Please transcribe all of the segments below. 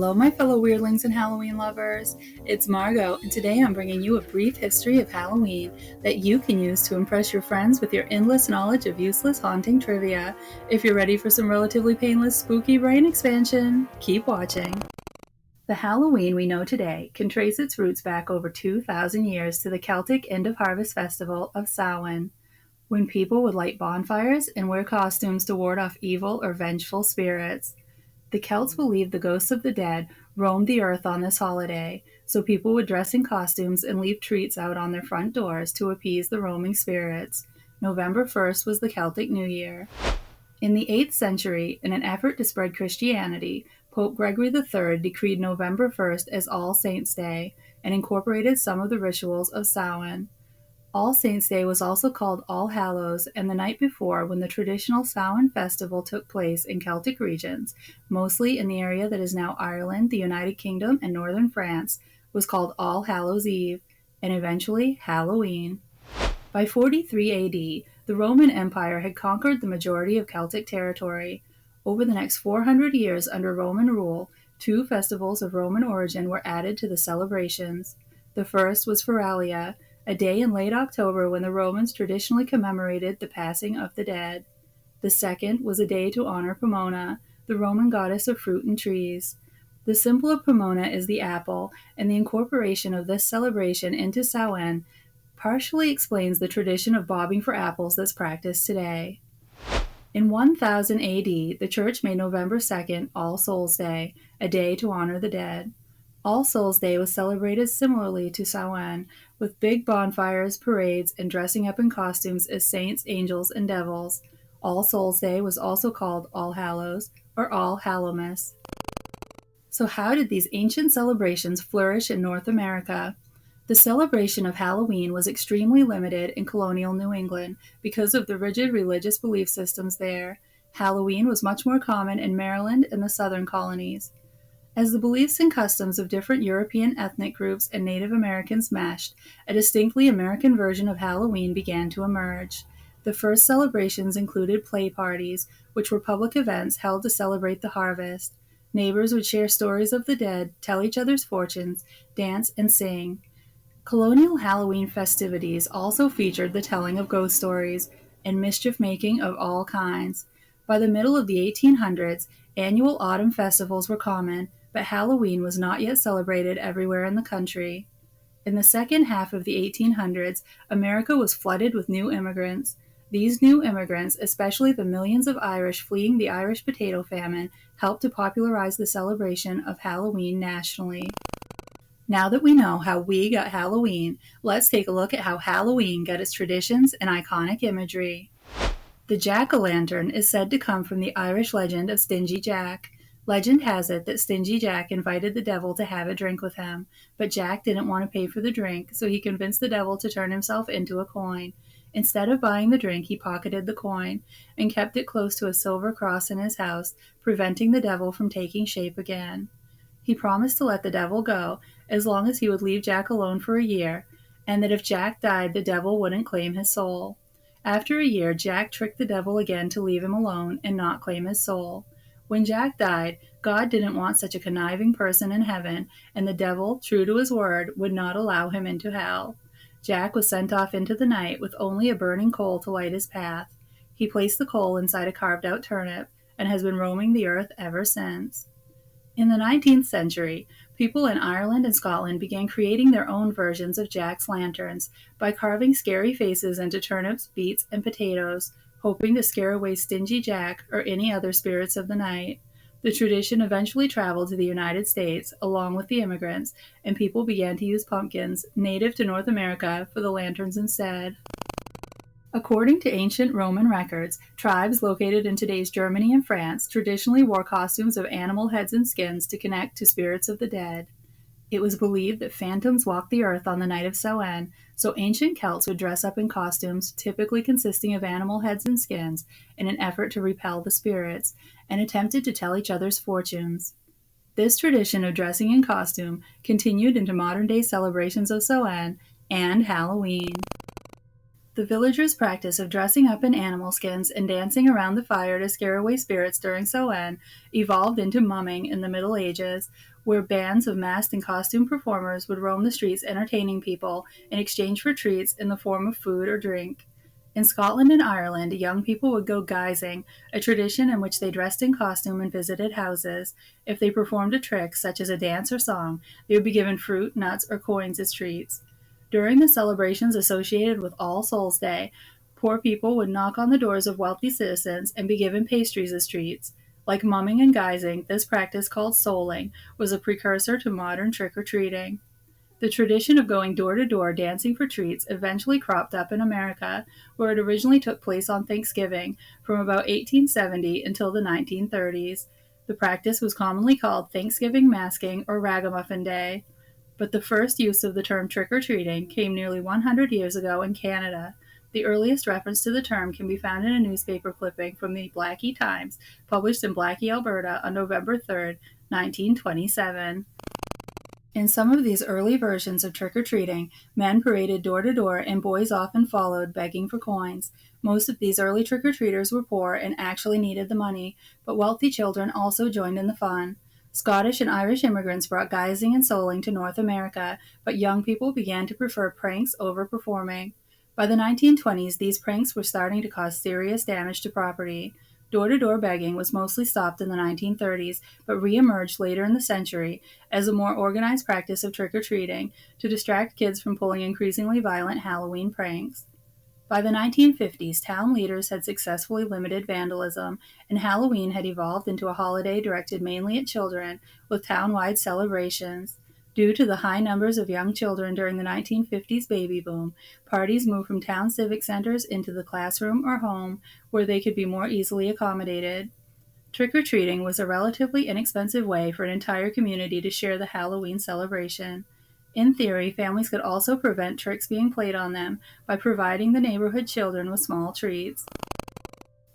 Hello, my fellow weirdlings and Halloween lovers. It's Margot, and today I'm bringing you a brief history of Halloween that you can use to impress your friends with your endless knowledge of useless haunting trivia. If you're ready for some relatively painless, spooky brain expansion, keep watching. The Halloween we know today can trace its roots back over 2,000 years to the Celtic end-of-harvest festival of Samhain, when people would light bonfires and wear costumes to ward off evil or vengeful spirits. The Celts believed the ghosts of the dead roamed the earth on this holiday, so people would dress in costumes and leave treats out on their front doors to appease the roaming spirits. November 1st was the Celtic New Year. In the 8th century, in an effort to spread Christianity, Pope Gregory III decreed November 1st as All Saints' Day and incorporated some of the rituals of Samhain. All Saints' Day was also called All Hallows, and the night before, when the traditional Samhain festival took place in Celtic regions, mostly in the area that is now Ireland, the United Kingdom, and northern France, was called All Hallows' Eve, and eventually Halloween. By 43 AD, the Roman Empire had conquered the majority of Celtic territory. Over the next 400 years under Roman rule, 2 festivals of Roman origin were added to the celebrations. The first was Feralia, a day in late October when the Romans traditionally commemorated the passing of the dead. The second was a day to honor Pomona, the Roman goddess of fruit and trees. The symbol of Pomona is the apple, and the incorporation of this celebration into Samhain partially explains the tradition of bobbing for apples that's practiced today. In 1000 AD, the Church made November 2nd All Souls' Day, a day to honor the dead. All Souls' Day was celebrated similarly to Samhain, with big bonfires, parades, and dressing up in costumes as saints, angels, and devils. All Souls' Day was also called All Hallows, or All Hallowmas. So how did these ancient celebrations flourish in North America? The celebration of Halloween was extremely limited in colonial New England because of the rigid religious belief systems there. Halloween was much more common in Maryland and the southern colonies. As the beliefs and customs of different European ethnic groups and Native Americans meshed, a distinctly American version of Halloween began to emerge. The first celebrations included play parties, which were public events held to celebrate the harvest. Neighbors would share stories of the dead, tell each other's fortunes, dance, and sing. Colonial Halloween festivities also featured the telling of ghost stories and mischief-making of all kinds. By the middle of the 1800s, annual autumn festivals were common, but Halloween was not yet celebrated everywhere in the country. In the second half of the 1800s, America was flooded with new immigrants. These new immigrants, especially the millions of Irish fleeing the Irish potato famine, helped to popularize the celebration of Halloween nationally. Now that we know how we got Halloween, let's take a look at how Halloween got its traditions and iconic imagery. The jack-o'-lantern is said to come from the Irish legend of Stingy Jack. Legend has it that Stingy Jack invited the devil to have a drink with him, but Jack didn't want to pay for the drink, so he convinced the devil to turn himself into a coin. Instead of buying the drink, he pocketed the coin and kept it close to a silver cross in his house, preventing the devil from taking shape again. He promised to let the devil go as long as he would leave Jack alone for a year, and that if Jack died, the devil wouldn't claim his soul. After a year, Jack tricked the devil again to leave him alone and not claim his soul. When Jack died, God didn't want such a conniving person in heaven, and the devil, true to his word, would not allow him into hell. Jack was sent off into the night with only a burning coal to light his path. He placed the coal inside a carved-out turnip and has been roaming the earth ever since. In the 19th century, people in Ireland and Scotland began creating their own versions of Jack's lanterns by carving scary faces into turnips, beets, and potatoes, hoping to scare away Stingy Jack or any other spirits of the night. The tradition eventually traveled to the United States along with the immigrants, and people began to use pumpkins, native to North America, for the lanterns instead. According to ancient Roman records, tribes located in today's Germany and France traditionally wore costumes of animal heads and skins to connect to spirits of the dead. It was believed that phantoms walked the earth on the night of Samhain, so ancient Celts would dress up in costumes typically consisting of animal heads and skins in an effort to repel the spirits, and attempted to tell each other's fortunes. This tradition of dressing in costume continued into modern-day celebrations of Samhain and Halloween. The villagers' practice of dressing up in animal skins and dancing around the fire to scare away spirits during Samhain evolved into mumming in the Middle Ages, where bands of masked and costumed performers would roam the streets entertaining people in exchange for treats in the form of food or drink. In Scotland and Ireland, young people would go guising, a tradition in which they dressed in costume and visited houses. If they performed a trick, such as a dance or song, they would be given fruit, nuts, or coins as treats. During the celebrations associated with All Souls' Day, poor people would knock on the doors of wealthy citizens and be given pastries as treats. Like mumming and guising, this practice called souling was a precursor to modern trick-or-treating. The tradition of going door to door dancing for treats eventually cropped up in America, where it originally took place on Thanksgiving from about 1870 until the 1930s. The practice was commonly called Thanksgiving masking or Ragamuffin Day. But the first use of the term trick-or-treating came nearly 100 years ago in Canada. The earliest reference to the term can be found in a newspaper clipping from the Blackie Times, published in Blackie, Alberta on November 3, 1927. In some of these early versions of trick-or-treating, men paraded door-to-door and boys often followed, begging for coins. Most of these early trick-or-treaters were poor and actually needed the money, but wealthy children also joined in the fun. Scottish and Irish immigrants brought guising and souling to North America, but young people began to prefer pranks over performing. By the 1920s, these pranks were starting to cause serious damage to property. Door-to-door begging was mostly stopped in the 1930s, but re-emerged later in the century as a more organized practice of trick-or-treating to distract kids from pulling increasingly violent Halloween pranks. By the 1950s, town leaders had successfully limited vandalism, and Halloween had evolved into a holiday directed mainly at children, with town-wide celebrations. Due to the high numbers of young children during the 1950s baby boom, parties moved from town civic centers into the classroom or home, where they could be more easily accommodated. Trick-or-treating was a relatively inexpensive way for an entire community to share the Halloween celebration. In theory, families could also prevent tricks being played on them by providing the neighborhood children with small treats.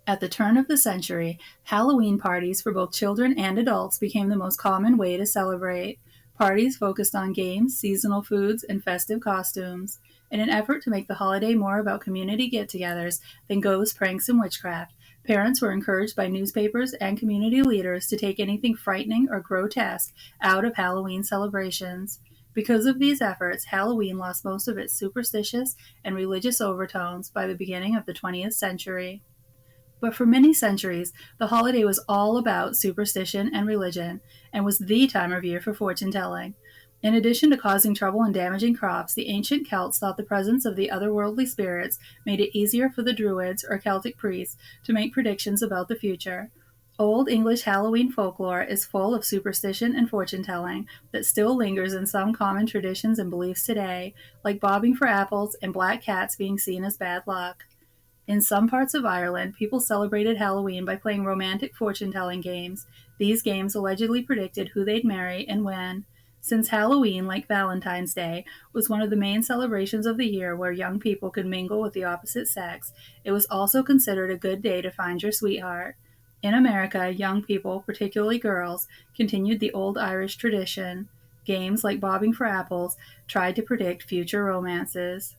At the turn of the century, Halloween parties for both children and adults became the most common way to celebrate. Parties focused on games, seasonal foods, and festive costumes. In an effort to make the holiday more about community get-togethers than ghosts, pranks, and witchcraft, parents were encouraged by newspapers and community leaders to take anything frightening or grotesque out of Halloween celebrations. Because of these efforts, Halloween lost most of its superstitious and religious overtones by the beginning of the 20th century. But for many centuries, the holiday was all about superstition and religion, and was the time of year for fortune-telling. In addition to causing trouble and damaging crops, the ancient Celts thought the presence of the otherworldly spirits made it easier for the Druids or Celtic priests to make predictions about the future. Old English Halloween folklore is full of superstition and fortune-telling that still lingers in some common traditions and beliefs today, like bobbing for apples and black cats being seen as bad luck. In some parts of Ireland, people celebrated Halloween by playing romantic fortune-telling games. These games allegedly predicted who they'd marry and when. Since Halloween, like Valentine's Day, was one of the main celebrations of the year where young people could mingle with the opposite sex, it was also considered a good day to find your sweetheart. In America, young people, particularly girls, continued the old Irish tradition. Games like bobbing for apples tried to predict future romances.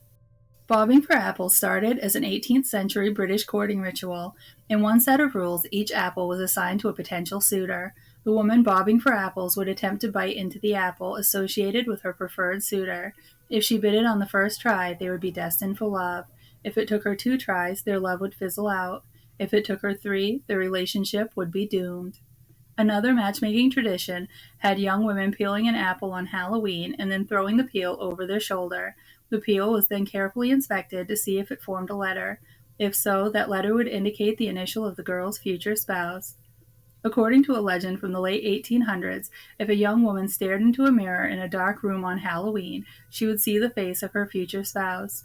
Bobbing for apples started as an 18th century British courting ritual. In one set of rules, each apple was assigned to a potential suitor. The woman bobbing for apples would attempt to bite into the apple associated with her preferred suitor. If she bit it on the first try, they would be destined for love. If it took her 2 tries, their love would fizzle out. If it took her 3, their relationship would be doomed. Another matchmaking tradition had young women peeling an apple on Halloween and then throwing the peel over their shoulder. The peel was then carefully inspected to see if it formed a letter. If so, that letter would indicate the initial of the girl's future spouse. According to a legend from the late 1800s, if a young woman stared into a mirror in a dark room on Halloween, she would see the face of her future spouse.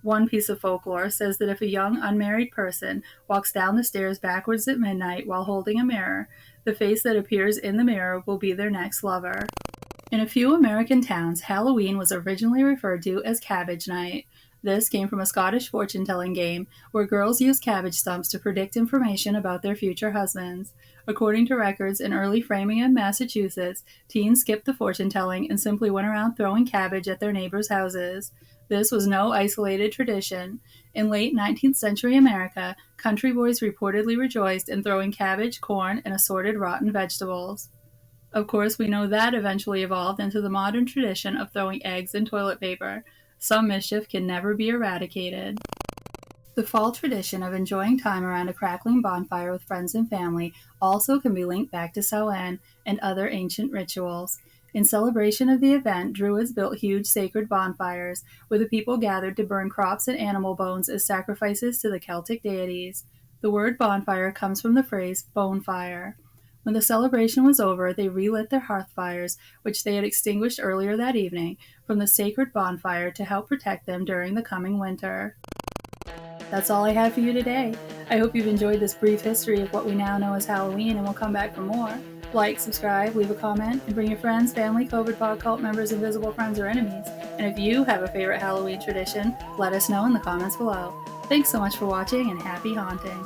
One piece of folklore says that if a young unmarried person walks down the stairs backwards at midnight while holding a mirror, the face that appears in the mirror will be their next lover. In a few American towns, Halloween was originally referred to as Cabbage Night. This came from a Scottish fortune-telling game where girls used cabbage stumps to predict information about their future husbands. According to records in early Framingham, Massachusetts, teens skipped the fortune-telling and simply went around throwing cabbage at their neighbors' houses. This was no isolated tradition. In late 19th century America, country boys reportedly rejoiced in throwing cabbage, corn, and assorted rotten vegetables. Of course, we know that eventually evolved into the modern tradition of throwing eggs in toilet paper. Some mischief can never be eradicated. The fall tradition of enjoying time around a crackling bonfire with friends and family also can be linked back to Samhain and other ancient rituals. In celebration of the event, Druids built huge sacred bonfires, where the people gathered to burn crops and animal bones as sacrifices to the Celtic deities. The word bonfire comes from the phrase bone fire. When the celebration was over, they relit their hearth fires, which they had extinguished earlier that evening, from the sacred bonfire to help protect them during the coming winter. That's all I have for you today. I hope you've enjoyed this brief history of what we now know as Halloween, and we'll come back for more. Like, subscribe, leave a comment, and bring your friends, family, COVID pod cult members, invisible friends, or enemies. And if you have a favorite Halloween tradition, let us know in the comments below. Thanks so much for watching, and happy haunting!